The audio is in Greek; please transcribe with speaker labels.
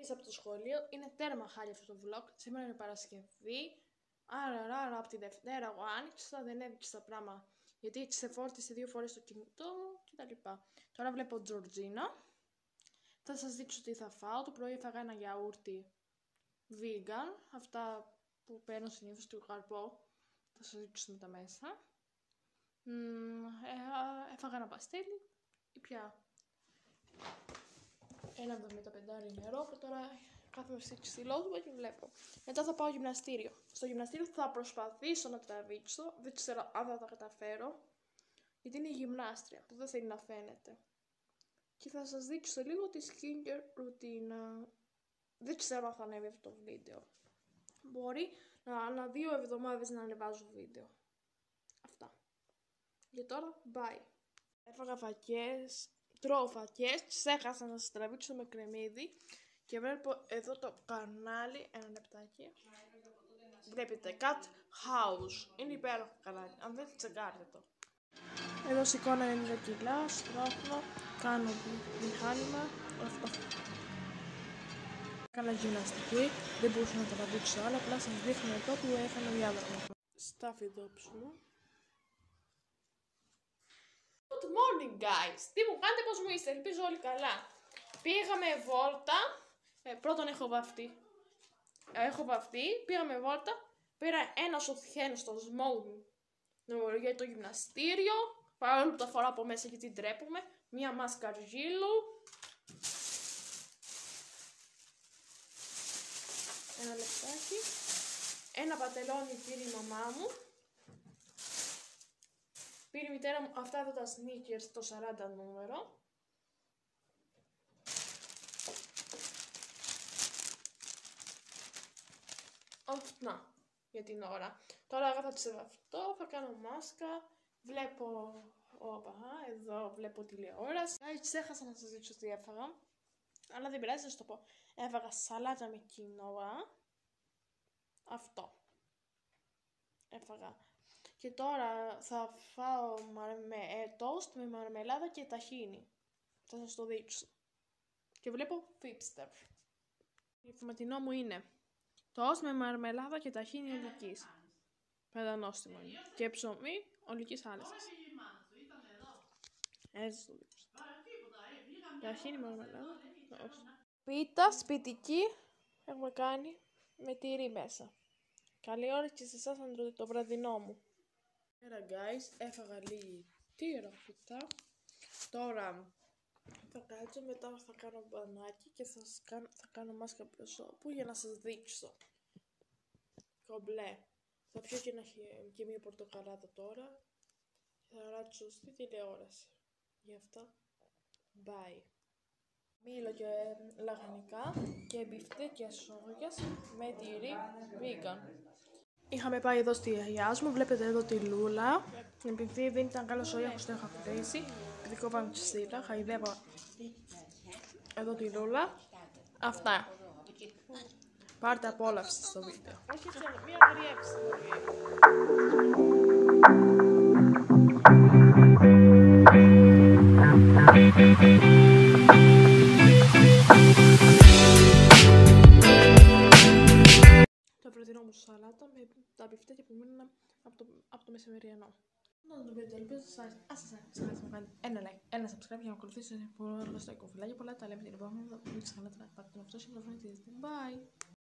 Speaker 1: ήρθες από το σχολείο, είναι τέρμα χάλια αυτό το vlog. Σήμερα είναι Παρασκευή, άρα από τη Δευτέρα εγώ άνοιξα, δεν έδειξα τα πράγματα. Γιατί έτσι σε φόρτισε 2 φορές το κινητό μου κτλ. Τώρα βλέπω Τζορτζίνα. Θα σας δείξω τι θα φάω. Το πρωί έφαγα ένα γιαούρτι vegan, αυτά που παίρνω συνήθως του καρπό. Θα σας δείξω με τα μέσα. Έφαγα ένα παστέλι ή πια ένα 75 νερό που τώρα κάθομαι στη ξυλότουμπα και βλέπω. Μετά θα πάω γυμναστήριο. Στο γυμναστήριο θα προσπαθήσω να τραβήξω, δεν ξέρω αν θα τα καταφέρω, γιατί είναι η γυμνάστρια που δεν θέλει να φαίνεται. Και θα σας δείξω λίγο τη skincare ρουτίνα. Δεν ξέρω αν θα ανέβει αυτό το βίντεο. Μπορεί ανά 2 εβδομάδες να ανεβάζω βίντεο. Αυτά. Για τώρα, bye. Έφαγα φακές, τρώω φακές, ξέχασα να σας τραβήξω με κρεμμύδι και βλέπω εδώ το κανάλι, ένα λεπτάκι. Βλέπετε, Cat House, είναι υπέροχο κανάλι, αν δεν τσεκάρετε το. Εδώ σηκώνω 90 κιλά, στρώχνω, κάνω μηχάνημα, αυτό. Έκανα γυμναστική, δεν μπορούσα να τραβήξω άλλα, απλά σας δείχνω εδώ που έκανα διάδρομο. Στα φιδόψουλα. Good morning guys! Τι μου κάνετε, πώς μου είστε, ελπίζω όλοι καλά. Πήγαμε βόλτα, πρώτον έχω βαφτεί, πήγαμε βόλτα, πήρα ένα σοθιέν στο smoke για το γυμναστήριο, παρόλο που τα φοράω από μέσα γιατί ντρέπομαι, μία μάσκα ζήλου, ένα λεπτάκι, ένα πατελόνι πήρε η μαμά μου, πήρε η μητέρα μου αυτά εδώ τα sneakers το 40 νούμερο. Αυτά για την ώρα. Τώρα εγώ θα τσεβαφτώ, θα κάνω μάσκα, βλέπω, εδώ βλέπω τηλεόραση. Ξέχασα να σας δείξω τι έφαγα, αλλά δεν πειράζει, θα σας το πω. Έφαγα σαλάτα με κοινόα, αυτό έφαγα. Και τώρα θα φάω τόστ με μαρμελάδα και ταχίνι. Θα σας το δείξω. Και βλέπω Fipster. Η φωματινό μου είναι τόστ με μαρμελάδα και ταχίνι ολικής. Πεντανόστιμο είναι. Και ψωμί ολικής άλεσας. Έτσι το δείξω. Ταχίνι μαρμελάδα. Πίτα σπιτική έχουμε κάνει με τυρί μέσα. Καλή ώρα και σε εσάς να τρώτε το βραδινό μου. Έλα guys, έφαγα λίγη τυρόπιτα. Τώρα θα κάτσω, μετά θα κάνω μπανάκι και θα κάνω μάσκα προσώπου για να σας δείξω. Κομπλέ. Θα πιω και μία πορτοκαλάδα τώρα. Θα ράτσω στη τηλεόραση. Γι' αυτά, bye. Μήλο και λαχανικά και μπιφτέκια σόγιας με τυρί vegan. Είχαμε πάει εδώ στη γιαγιάς μου, βλέπετε εδώ τη Λούλα. Επειδή δεν ήταν καλό ο ήχος, το είχα κλείσει. Επειδή κόβαμε τη στήλα, χαϊδεύω εδώ τη Λούλα. Αυτά. Πάρτε απόλαυση στο βίντεο. Όχι, μία γριέψη. Το πρωινό μου σαλάτα με τα μπιφτέκια που μείνουν από το μεσημεριανό. Να το βίντεο, ελπίζω σας άρεσε. Αν σας άρεσε, να κάνετε ένα like, ένα subscribe για να ακολουθήσετε πολύ εργαστικό. Φιλάκια πολλά, τα λέμε την επόμενη. Μην ξεχνάτε να πατήσετε αυτό και να βρείτε. Bye!